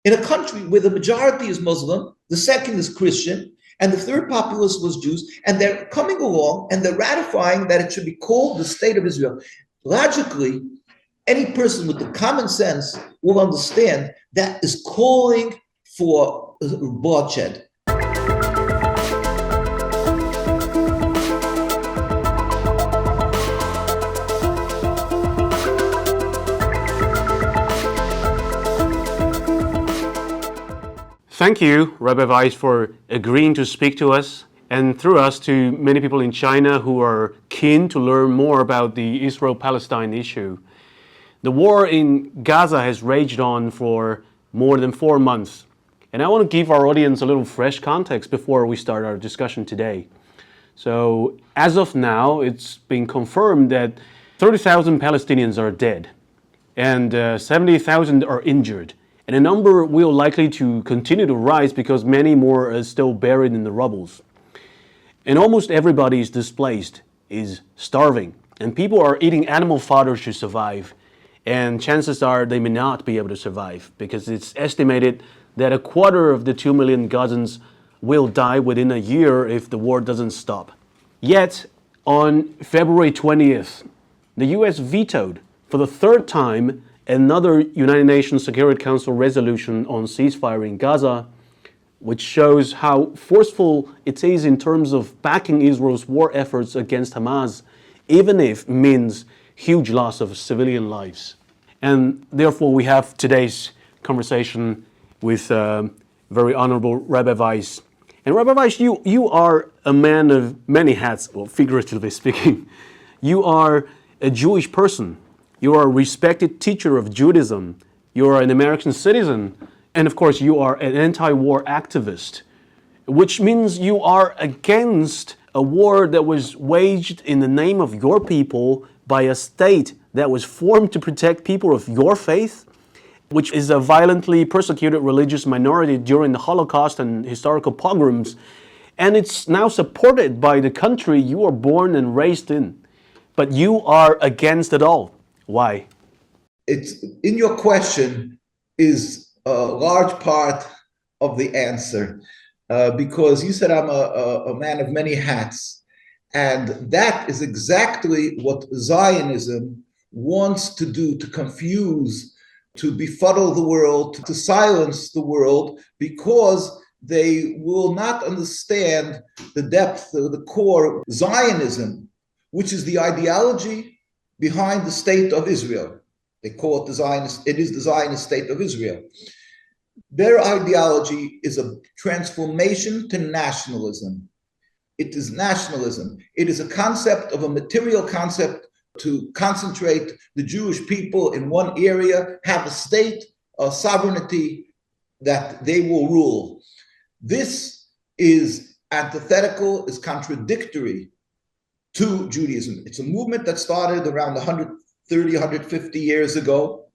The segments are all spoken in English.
in a country where the majority is Muslim, the second is Christian, and the third populace was Jews, and they're coming along and they're ratifying that it should be called the State of Israel. Logically, any person with the common sense will understand that is calling for bloodshed. Thank you, Rabbi Weis, for agreeing to speak to us and through us to many people in China who are keen to learn more about the Israel-Palestine issue. The war in Gaza has raged on for more than 4 months, and I want to give our audience a little fresh context before we start our discussion today. So, as of now, it's been confirmed that 30,000 Palestinians are dead and 70,000 are injured. And the number will likely to continue to rise because many more are still buried in the rubbles. And almost everybody is displaced, is starving, and people are eating animal fodder to survive. And chances are they may not be able to survive because it's estimated that a quarter of the 2 million Gazans will die within a year if the war doesn't stop. Yet, on February 20th, the US vetoed for the third time another United Nations Security Council resolution on ceasefire in Gaza, which shows how forceful it is in terms of backing Israel's war efforts against Hamas, even if it means huge loss of civilian lives. And therefore we have today's conversation with very honorable Rabbi Weis. And Rabbi Weis, you are a man of many hats, well, figuratively speaking. You are a Jewish person. You are a respected teacher of Judaism. You are an American citizen. And of course, you are an anti-war activist, which means you are against a war that was waged in the name of your people by a state that was formed to protect people of your faith, which is a violently persecuted religious minority during the Holocaust and historical pogroms. And it's now supported by the country you were born and raised in. But you are against it all. Why? It's in your question is a large part of the answer, because you said I'm a man of many hats, and that is exactly what Zionism wants to do, to confuse, to befuddle the world, to silence the world, because they will not understand the depth, the core of Zionism, which is the ideology behind the state of Israel. They call it the Zionist, it is the Zionist state of Israel. Their ideology is a transformation to nationalism. It is nationalism. It is a concept of a material concept to concentrate the Jewish people in one area, have a state of sovereignty that they will rule. This is antithetical, is contradictory to Judaism. It's a movement that started around 130, 150 years ago,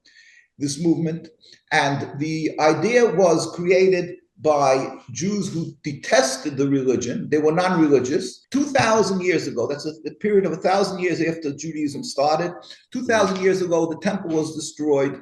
this movement. And the idea was created by Jews who detested the religion. They were non-religious. 2,000 years ago, that's a period of 1,000 years after Judaism started. 2,000 years ago, the temple was destroyed.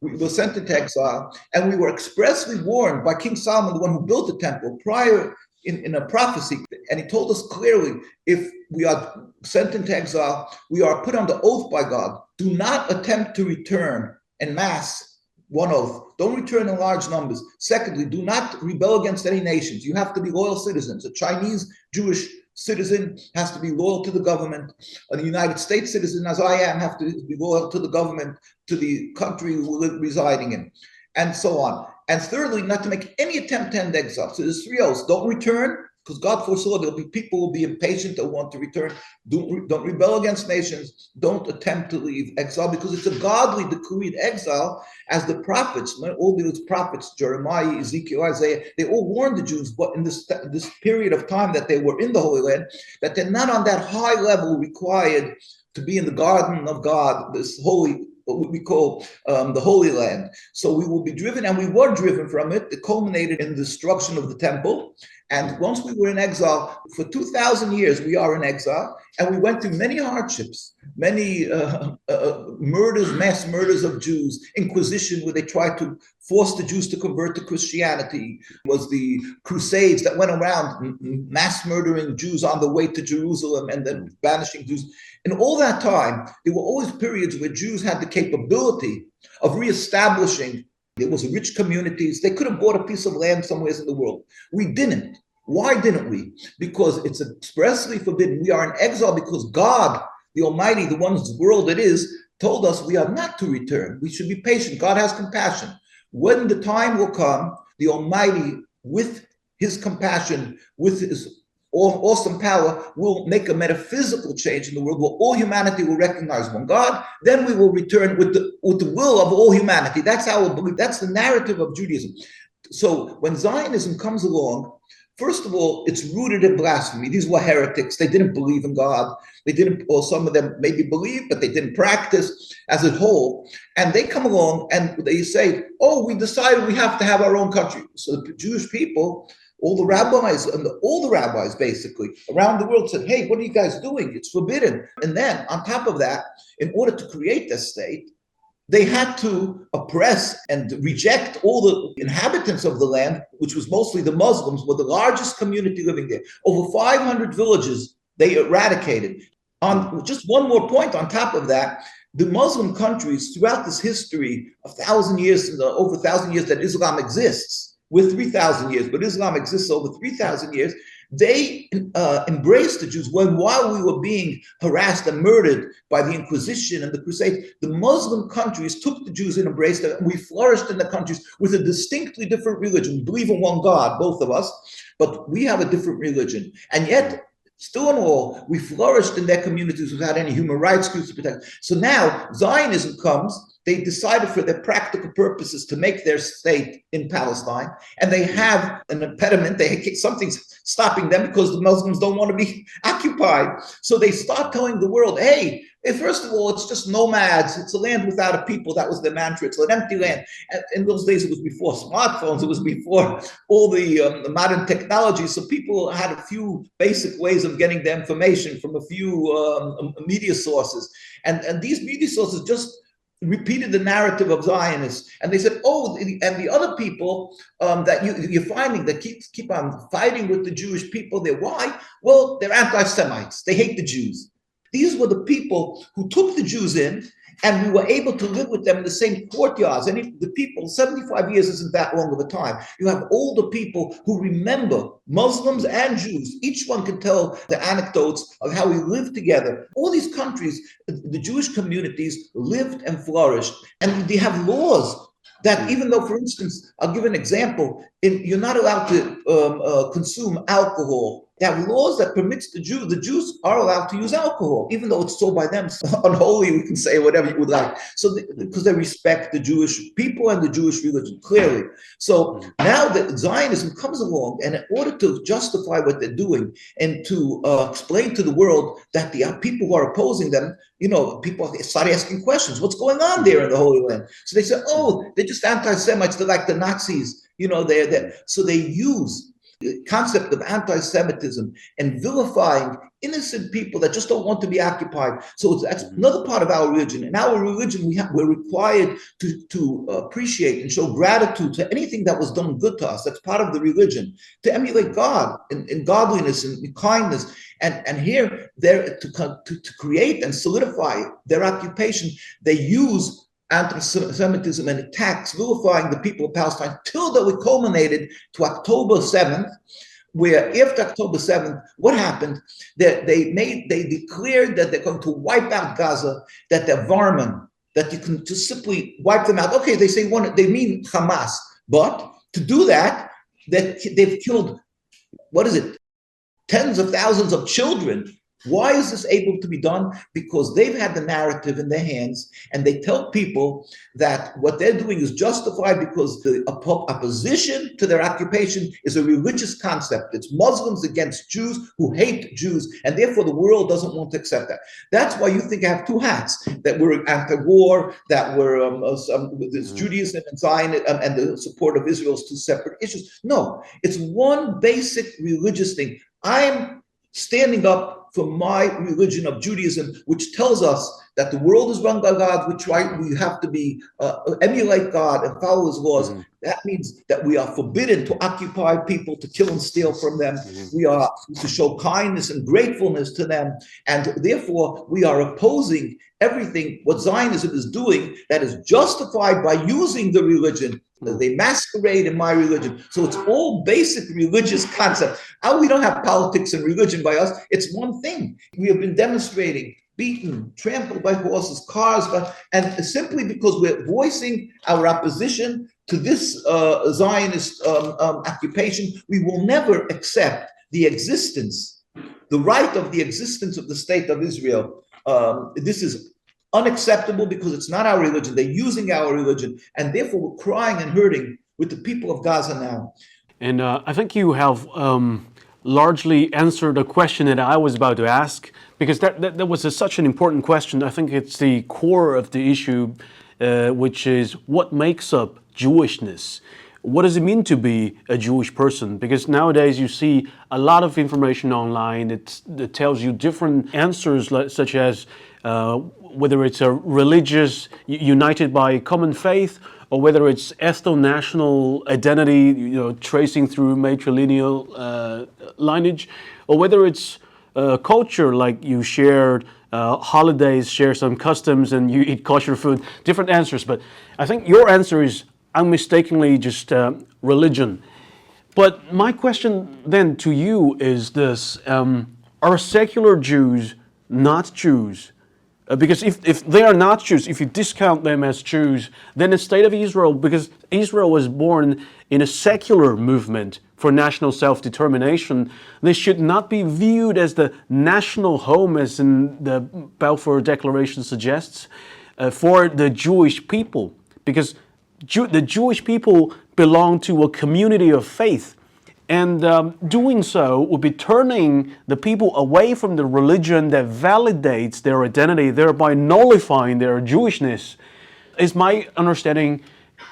We were sent into exile, and we were expressly warned by King Solomon, the one who built the temple, prior in a prophecy, and he told us clearly, if we are sent into exile, we are put under oath by God. Do not attempt to return en masse, one oath. Don't return in large numbers. Secondly, do not rebel against any nations. You have to be loyal citizens. A Chinese Jewish citizen has to be loyal to the government. A United States citizen, as I am, have to be loyal to the government, to the country we're residing in, and so on. And thirdly, not to make any attempt to end exile. So there's 3 oaths. Don't return, because God foresaw there'll be people who will be impatient that want to return. Don't rebel against nations. Don't attempt to leave exile, because it's a godly decreed exile, as the prophets, all those prophets, Jeremiah, Ezekiel, Isaiah, they all warned the Jews, but in this period of time that they were in the Holy Land, that they're not on that high level required to be in the garden of God, this holy, what we call the Holy Land. So we will be driven, and we were driven from it. It culminated in the destruction of the temple. And once we were in exile, for 2,000 years, we are in exile, and we went through many hardships. many murders, mass murders of Jews, Inquisition, where they tried to force the Jews to convert to Christianity, was the Crusades that went around mass murdering Jews on the way to Jerusalem and then banishing Jews. In all that time, there were always periods where Jews had the capability of reestablishing. There was rich communities. They could have bought a piece of land somewhere in the world. We didn't. Why didn't we? Because it's expressly forbidden. We are in exile because God, the Almighty, the one whose world it is, told us we are not to return. We should be patient. God has compassion. When the time will come, the Almighty, with his compassion, with his awesome power, will make a metaphysical change in the world where all humanity will recognize one God. Then we will return with the will of all humanity. That's our belief. That's the narrative of Judaism. So when Zionism comes along, first of all, it's rooted in blasphemy. These were heretics. They didn't believe in God. They didn't, or some of them maybe believed, but they didn't practice as a whole. And they come along and they say, oh, we decided we have to have our own country. So the Jewish people, all the rabbis basically around the world said, hey, what are you guys doing? It's forbidden. And then on top of that, in order to create this state, they had to oppress and reject all the inhabitants of the land, which was mostly the Muslims, were the largest community living there. Over 500 villages they eradicated. On just one more point on top of that, the Muslim countries throughout this history of 1,000 years, over 1,000 years that Islam exists, with 3,000 years, but Islam exists over 3,000 years, they embraced the Jews while we were being harassed and murdered by the Inquisition and the Crusades. The Muslim countries took the Jews and embraced them, and we flourished in the countries with a distinctly different religion. We believe in one God, both of us, but we have a different religion. And yet, still in all, we flourished in their communities without any human rights groups to protect. So now Zionism comes. They decided for their practical purposes to make their state in Palestine, and they have an impediment. Something's stopping them because the Muslims don't want to be occupied. So they start telling the world, hey, first of all, it's just nomads. It's a land without a people. That was their mantra. It's an empty land. And in those days, it was before smartphones. It was before all the modern technology. So people had a few basic ways of getting their information from a few media sources. And these media sources just repeated the narrative of Zionists, and they said, "Oh, and the other people that you're finding that keep on fighting with the Jewish people, they're why? Well, they're anti-Semites. They hate the Jews. These were the people who took the Jews in, and we were able to live with them in the same courtyards. And if the people, 75 years isn't that long of a time. You have older people who remember, Muslims and Jews. Each one can tell the anecdotes of how we lived together. All these countries, the Jewish communities lived and flourished. And they have laws that, even though, for instance, I'll give an example, you're not allowed to consume alcohol. They have laws that permits the Jews are allowed to use alcohol, even though it's sold by them. Unholy, we can say whatever you would like. So because they respect the Jewish people and the Jewish religion, clearly. So now that Zionism comes along, and in order to justify what they're doing and to explain to the world that the people who are opposing them, people start asking questions. What's going on there in the Holy Land? So they say, oh, they're just anti-Semites. They're like the Nazis. So they use the concept of anti-Semitism and vilifying innocent people that just don't want to be occupied. So that's another part of our religion. In our religion, we're required to appreciate and show gratitude to anything that was done good to us. That's part of the religion, to emulate God in godliness and kindness. And here, to create and solidify their occupation, they use anti-Semitism and attacks, vilifying the people of Palestine, till that we culminated to October 7th, where after October 7th, what happened? That they declared that they're going to wipe out Gaza, that they're varmin, that you can just simply wipe them out. Okay, they say they mean Hamas, but to do that, that they've killed, tens of thousands of children. Why is this able to be done? Because they've had the narrative in their hands, and they tell people that what they're doing is justified because the opposition to their occupation is a religious concept. It's Muslims against Jews who hate Jews, and therefore the world doesn't want to accept that. That's why you think I have two hats, that we're anti-war, that we're there's Judaism and Zionism and the support of Israel's two separate issues. No, it's one basic religious thing. I'm standing up from my religion of Judaism, which tells us that the world is run by God, we have to be emulate God and follow his laws. Mm-hmm. That means that we are forbidden to occupy people, to kill and steal from them. Mm-hmm. We are to show kindness and gratefulness to them. And therefore, we are opposing everything what Zionism is doing that is justified by using the religion. They masquerade in my religion. So it's all basic religious concept. We don't have politics and religion by us. It's one thing. We have been demonstrating, beaten, trampled by horses, cars, and simply because we're voicing our opposition to this Zionist occupation, we will never accept the existence, the right of the existence of the state of Israel. This is unacceptable because it's not our religion. They're using our religion, and therefore we're crying and hurting with the people of Gaza now. And I think you have largely answered a question that I was about to ask, because that was such an important question. I think it's the core of the issue, which is what makes up Jewishness. What does it mean to be a Jewish person? Because nowadays you see a lot of information online that tells you different answers, such as whether it's a religious, united by common faith, or whether it's ethno-national identity, tracing through matrilineal lineage, or whether it's culture, like you shared holidays, share some customs, and you eat kosher food. Different answers, but I think your answer is unmistakably just religion. But my question then to you is this: are secular Jews not Jews? Because if they are not Jews, if you discount them as Jews, then the state of Israel, because Israel was born in a secular movement for national self-determination, they should not be viewed as the national home, as in the Balfour Declaration suggests, for the Jewish people. Because the Jewish people belong to a community of faith. And doing so would be turning the people away from the religion that validates their identity, thereby nullifying their Jewishness. Is my understanding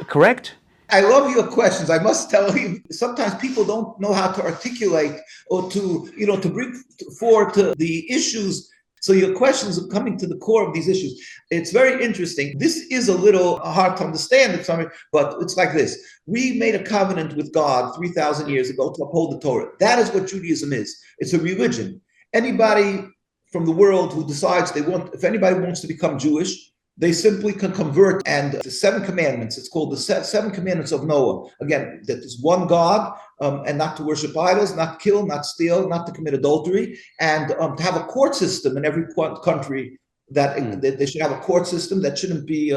correct? I love your questions. I must tell you, sometimes people don't know how to articulate or to bring forward to the issues. So your questions are coming to the core of these issues. It's very interesting. This is a little hard to understand, but it's like this. We made a covenant with God 3,000 years ago to uphold the Torah. That is what Judaism is. It's a religion. Anybody from the world who decides if anybody wants to become Jewish, they simply can convert. And the 7 commandments, it's called the 7 commandments of Noah. Again, that is one God, and not to worship idols, not kill, not steal, not to commit adultery, and to have a court system in every country, that they should have a court system that shouldn't be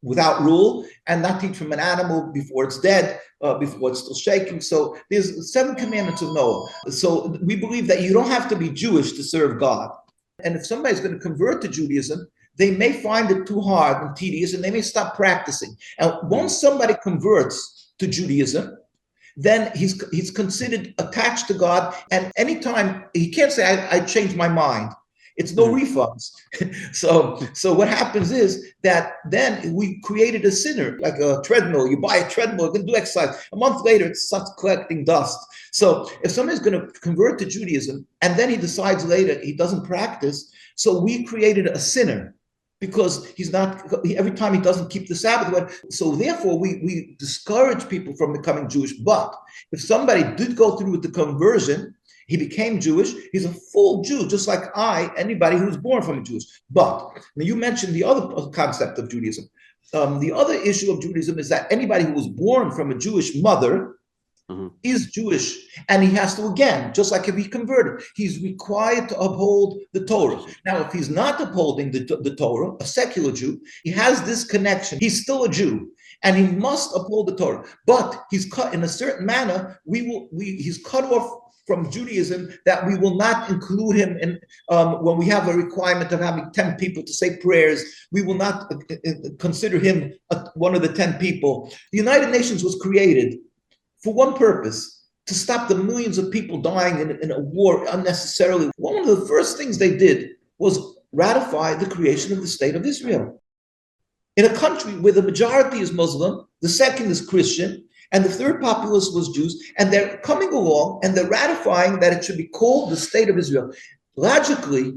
without rule, and not eat from an animal before it's dead, before it's still shaking. So there's 7 commandments of Noah. So we believe that you don't have to be Jewish to serve God. And if somebody's going to convert to Judaism, they may find it too hard and tedious, and they may stop practicing. And once somebody converts to Judaism, then he's considered attached to God. And anytime, he can't say, I changed my mind. It's no refunds. So what happens is that then we created a sinner, like a treadmill. You buy a treadmill, you can do exercise. A month later, it starts collecting dust. So if somebody's going to convert to Judaism, and then he decides later he doesn't practice, so we created a sinner, because every time he doesn't keep the Sabbath. So therefore, we discourage people from becoming Jewish. But if somebody did go through with the conversion, he became Jewish, he's a full Jew, just like anybody who's born from a Jewish. But you mentioned the other concept of Judaism. The other issue of Judaism is that anybody who was born from a Jewish mother is Jewish, and he has to, again, just like if he converted, he's required to uphold the Torah. Now, if he's not upholding the Torah, a secular Jew, he has this connection. He's still a Jew, and he must uphold the Torah. But he's cut in a certain manner. He's cut off from Judaism, that we will not include him in, when we have a requirement of having 10 people to say prayers, we will not consider him one of the 10 people. The United Nations was created for one purpose: to stop the millions of people dying in a war unnecessarily. One of the first things they did was ratify the creation of the state of Israel. In a country where the majority is Muslim, the second is Christian, And the third populace was Jews. And they're coming along and they're ratifying that it should be called the state of Israel. Logically,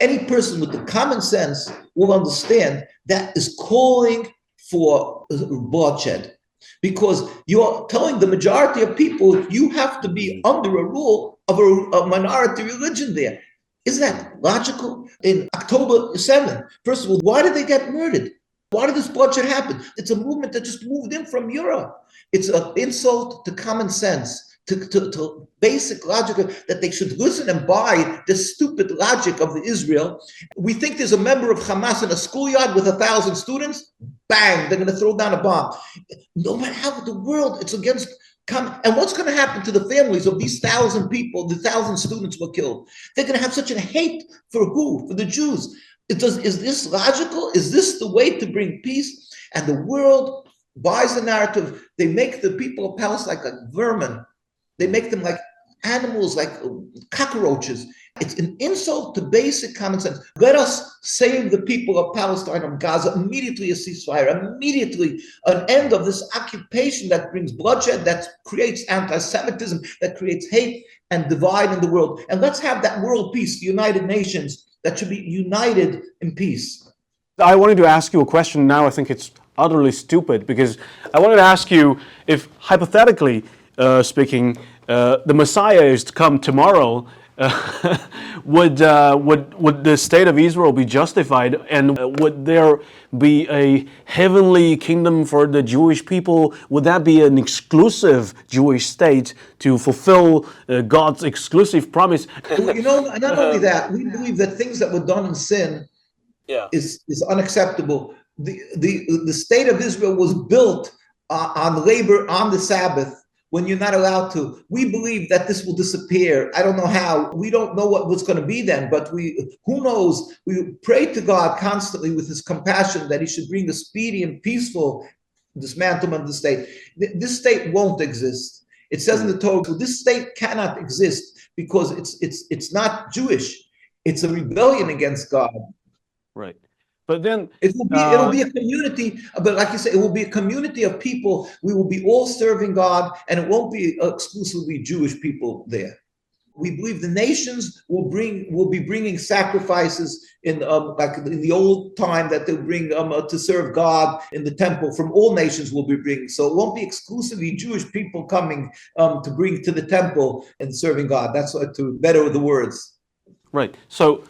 any person with the common sense will understand that is calling for bloodshed. Because you're telling the majority of people you have to be under a rule of a minority religion there. Isn't that logical? In October 7th, first of all, why did they get murdered? Why did this bloodshed happen? It's a movement that just moved in from Europe. It's an insult to common sense, to basic logic, that they should listen and buy the stupid logic of Israel. We think there's a member of Hamas in a schoolyard with 1,000 students. Bang, they're going to throw down a bomb. No matter how the world, it's against. And what's going to happen to the families of these 1,000 people, the 1,000 students were killed? They're going to have such a hate for who? For the Jews. Is this logical? Is this the way to bring peace? And the world buys the narrative. They make the people of Palestine like vermin. They make them like animals, like cockroaches. It's an insult to basic common sense. Let us save the people of Palestine, of Gaza, immediately a ceasefire, immediately an end of this occupation that brings bloodshed, that creates anti-Semitism, that creates hate and divide in the world. And let's have that world peace, the United Nations, that should be united in peace. I wanted to ask you a question now. I think it's utterly stupid, because I wanted to ask you if, hypothetically speaking, the Messiah is to come tomorrow. Would the state of Israel be justified, and would there be a heavenly kingdom for the Jewish people? Would that be an exclusive Jewish state to fulfill God's exclusive promise? You know, not only that, we believe that things that were done in sin is unacceptable. The state of Israel was built on labor on the Sabbath, when you're not allowed to. We believe that this will disappear. I don't know how. We don't know what's going to be then, but who knows? We pray to God constantly with his compassion that he should bring a speedy and peaceful dismantlement of the state. This state won't exist. It says in the Torah, this state cannot exist because it's not Jewish. It's a rebellion against God. Right. But then it'll be a community, but like you say, it will be a community of people. We will be all serving God, and it won't be exclusively Jewish people there. We believe the nations will be bringing sacrifices in like in the old time that they'll bring to serve God in the temple. From all nations will be bringing. So it won't be exclusively Jewish people coming to bring to the temple and serving God. That's to better the words. Right. So.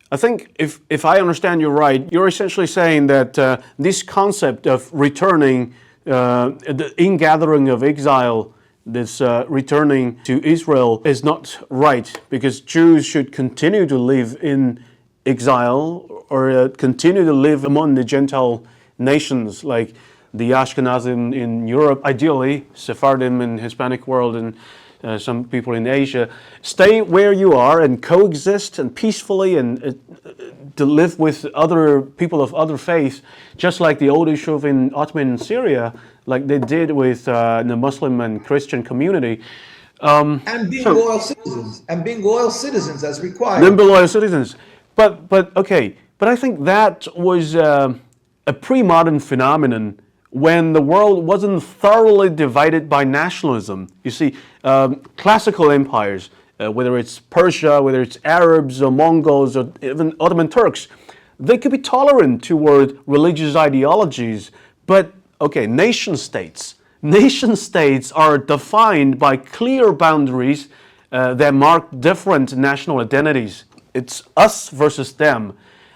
I think if I understand you right, you're essentially saying that this concept of returning, the ingathering of exile, this returning to Israel is not right, because Jews should continue to live in exile or continue to live among the Gentile nations like the Ashkenazim in Europe, ideally Sephardim in Hispanic world, and some people in Asia. Stay where you are and coexist and peacefully, and to live with other people of other faiths, just like the old Yishuv in Ottoman Syria, like they did with the Muslim and Christian community. And being loyal citizens as required. Then be loyal citizens. But okay, but I think that was a pre-modern phenomenon when the world wasn't thoroughly divided by nationalism. You see, classical empires, whether it's Persia, whether it's Arabs or Mongols or even Ottoman Turks, they could be tolerant toward religious ideologies. But, okay, nation states are defined by clear boundaries that mark different national identities. It's us versus them.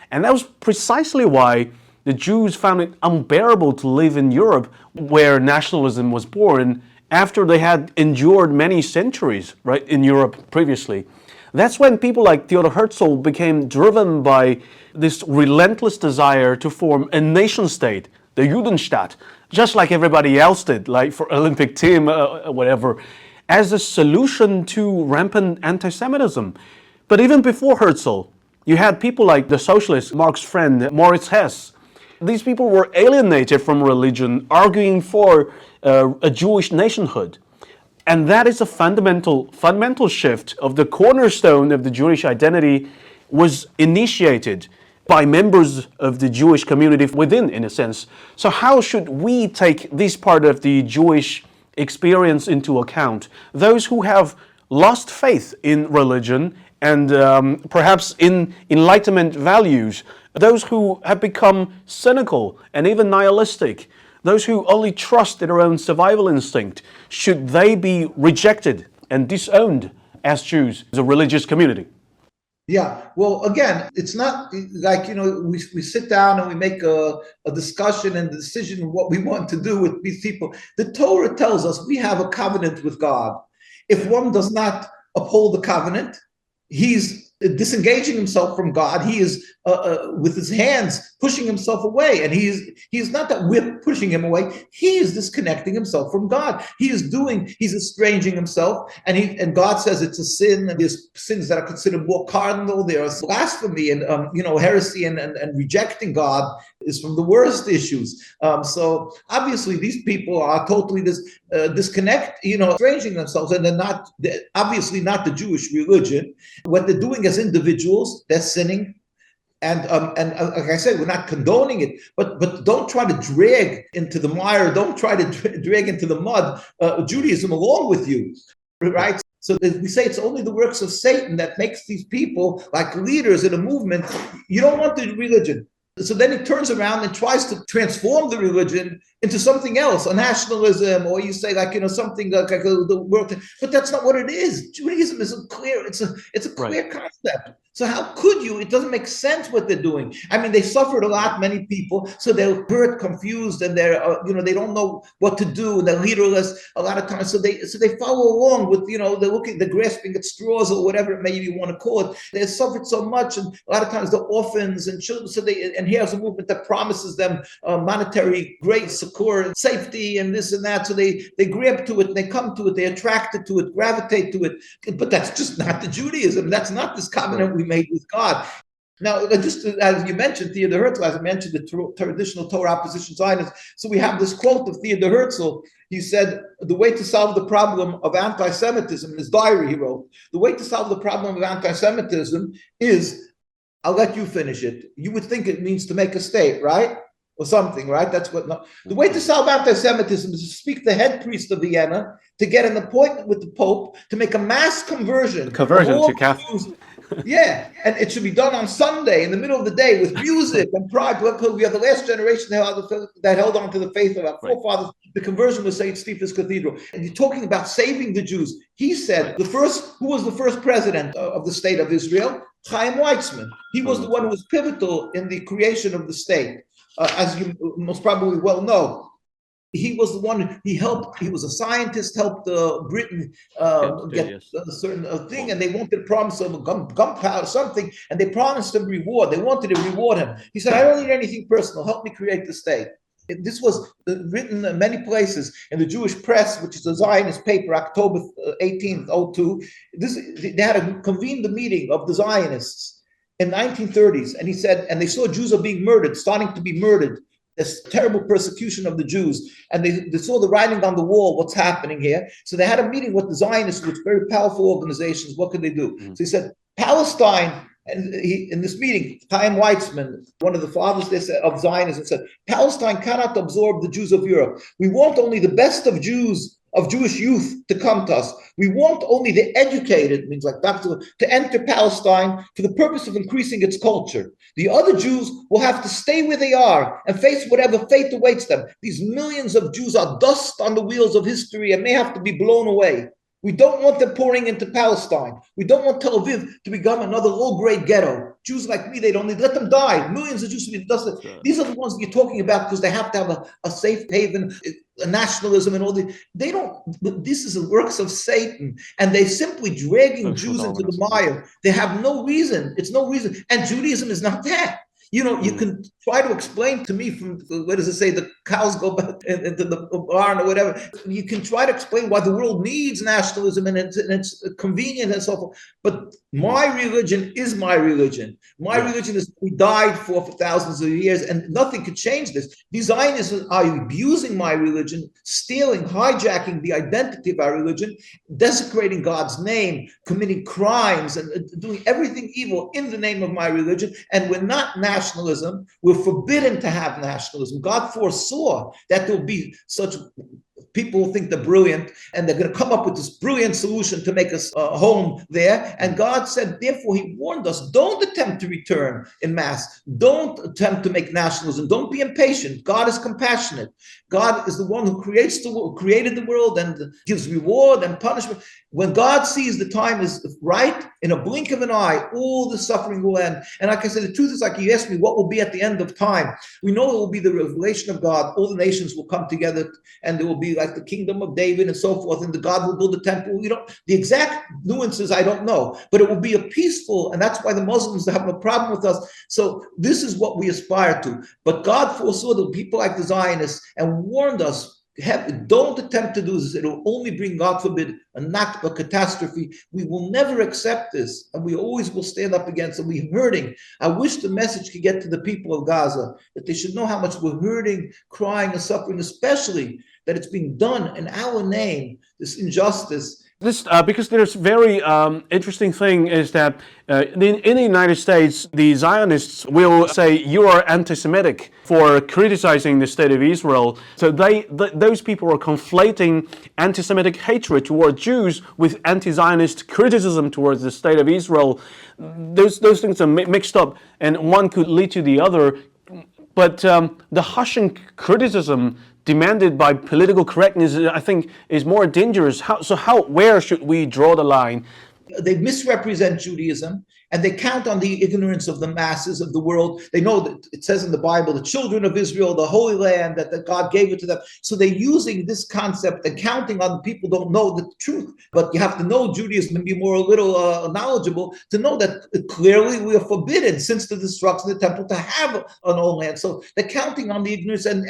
And that was precisely why the Jews found it unbearable to live in Europe, where nationalism was born, after they had endured many centuries, right, in Europe previously. That's when people like Theodor Herzl became driven by this relentless desire to form a nation state, the Judenstaat, just like everybody else did, like for Olympic team, whatever, as a solution to rampant anti-Semitism. But even before Herzl, you had people like the socialist Marx's friend Moritz Hess. These people were alienated from religion, arguing for a Jewish nationhood. And that is a fundamental shift of the cornerstone of the Jewish identity was initiated by members of the Jewish community within, in a sense. So how should we take this part of the Jewish experience into account? Those who have lost faith in religion and perhaps in Enlightenment values, those who have become cynical and even nihilistic, those who only trust in their own survival instinct, should they be rejected and disowned as Jews, as a religious community? Yeah, well, again, it's not like, we sit down and we make a discussion and a decision of what we want to do with these people. The Torah tells us we have a covenant with God. If one does not uphold the covenant, he's disengaging himself from God. He is with his hands pushing himself away, and he's not that we're pushing him away. He is disconnecting himself from God. He's estranging himself, and God says it's a sin. And there's sins that are considered more cardinal. There are blasphemy and heresy and rejecting God is from the worst issues. So obviously these people are totally estranging themselves, and they're obviously not the Jewish religion. What they're doing as individuals, they're sinning. And like I said, we're not condoning it, but don't try to drag into the mire, don't try to drag into the mud Judaism along with you, right? So we say it's only the works of Satan that makes these people like leaders in a movement. You don't want the religion. So then he turns around and tries to transform the religion into something else, a nationalism, or you say something like the world. But that's not what it is. Judaism is it's a clear concept. So how could you? It doesn't make sense what they're doing. I mean, they suffered a lot, many people, so they're hurt, confused, and they're they don't know what to do, and they're leaderless a lot of times. So they follow along with they're grasping at straws or whatever it may you want to call it. They suffered so much, and a lot of times they're orphans and children. So and here's a movement that promises them monetary great succor and safety and this and that. So they grab to it, they come to it, they're attracted to it, gravitate to it. But that's just not the Judaism. That's not this covenant we made with God. Now, just as you mentioned, Theodor Herzl, as I mentioned, the traditional Torah opposition Zionists. So we have this quote of Theodor Herzl. He said, the way to solve the problem of anti-Semitism, in his diary he wrote, the way to solve the problem of anti-Semitism is, I'll let you finish it. You would think it means to make a state, right? Or something, right? That's what. No. The way to solve anti-Semitism is to speak the head priest of Vienna, to get an appointment with the Pope, to make a mass conversion. To Catholic. Yeah, and it should be done on Sunday in the middle of the day with music and pride. We are the last generation that held on to the faith of our forefathers. The conversion was St. Stephen's Cathedral. And you're talking about saving the Jews. He said, who was the first president of the state of Israel? Chaim Weizmann. He was the one who was pivotal in the creation of the state. As you most probably well know, he was the one, he was a scientist, helped Britain get a certain thing, and they wanted to promise him gunpowder, something, and they promised him reward. They wanted to reward him. He said, I don't need anything personal, help me create the state. This was written in many places in the Jewish Press, which is a Zionist paper, October 18th, 02. They had convened the meeting of the Zionists in 1930s, and he said, and they saw Jews are being murdered, starting to be murdered. This terrible persecution of the Jews, and they saw the writing on the wall, what's happening here. So they had a meeting with the Zionists, which very powerful organizations. What could they do? So he said, Palestine, and in this meeting, Chaim Weizmann, one of the fathers of Zionism, said, Palestine cannot absorb the Jews of Europe. We want only the best of Jews, of Jewish youth to come to us. We want only the educated, means like doctor, to enter Palestine for the purpose of increasing its culture. The other Jews will have to stay where they are and face whatever fate awaits them. These millions of Jews are dust on the wheels of history and may have to be blown away. We don't want them pouring into Palestine. We don't want Tel Aviv to become another low-grade ghetto. Jews like me, they don't need, let them die. Millions of Jews to be dusted. These are the ones you're talking about because they have to have a safe haven, a nationalism and all the, they don't, this is the works of Satan, and they simply dragging Jews into the mire. They have no reason. It's no reason. And Judaism is not that. You can try to explain to me from, what does it say, the cows go back into the barn or whatever. You can try to explain why the world needs nationalism and it's convenient and so forth. But my religion is my religion. My religion is, we died for thousands of years, and nothing could change this. These Zionists are abusing my religion, stealing, hijacking the identity of our religion, desecrating God's name, committing crimes, and doing everything evil in the name of my religion. And we're not nationalism. We're forbidden to have nationalism. God foresaw that there will be such people who think they're brilliant, and they're going to come up with this brilliant solution to make us a home there. And God said, therefore, he warned us, don't attempt to return in mass. Don't attempt to make nationalism. Don't be impatient. God is compassionate. God is the one who created the world and gives reward and punishment. When God sees the time is right, in a blink of an eye, all the suffering will end. And like I said, the truth is, like you asked me, what will be at the end of time? We know it will be the revelation of God. All the nations will come together, and there will be like the kingdom of David and so forth, and the God will build a temple. The exact nuances I don't know, but it will be a peaceful, and that's why the Muslims have a problem with us. So this is what we aspire to. But God foresaw the people like the Zionists and warned us, don't attempt to do this. It will only bring, God forbid, a catastrophe. We will never accept this, and we always will stand up against it. We're hurting. I wish the message could get to the people of Gaza, that they should know how much we're hurting, crying, and suffering, especially that it's being done in our name, this injustice. This because there's very interesting thing is that in the United States, the Zionists will say you are anti-Semitic for criticizing the state of Israel. So those people are conflating anti-Semitic hatred toward Jews with anti-Zionist criticism towards the state of Israel. Those things are mixed up, and one could lead to the other. But the hushing criticism demanded by political correctness, I think, is more dangerous. Where should we draw the line? They misrepresent Judaism, and they count on the ignorance of the masses of the world. They know that it says in the Bible, the children of Israel, the Holy Land, that God gave it to them. So they're using this concept and counting on people who don't know the truth. But you have to know Judaism and be more a little knowledgeable to know that clearly we are forbidden since the destruction of the temple to have an own land. So they're counting on the ignorance and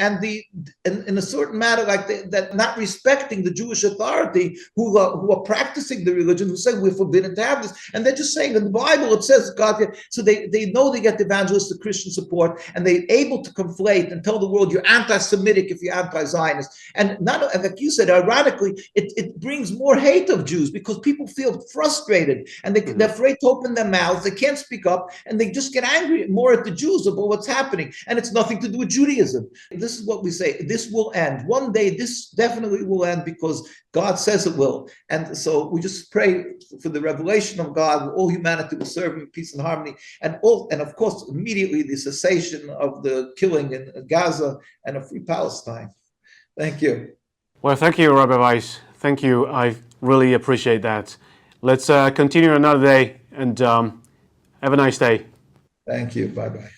in a certain matter, like that not respecting the Jewish authority who are practicing the religion, who say we're forbidden to have this. And they're just saying in the Bible, it says God, so they know they get the evangelistic Christian support, and they're able to conflate and tell the world you're anti-Semitic if you're anti-Zionist. And not, and like you said, ironically, it brings more hate of Jews because people feel frustrated and they're afraid to open their mouths. They can't speak up, and they just get angry more at the Jews about what's happening. And it's nothing to do with Judaism. This is what we say. This will end. One day, this definitely will end because God says it will. And so we just pray for the revelation of God. All humanity will serve in peace and harmony. And of course, immediately the cessation of the killing in Gaza and a free Palestine. Thank you. Well, thank you, Rabbi Weis. Thank you. I really appreciate that. Let's continue another day, and have a nice day. Thank you. Bye-bye.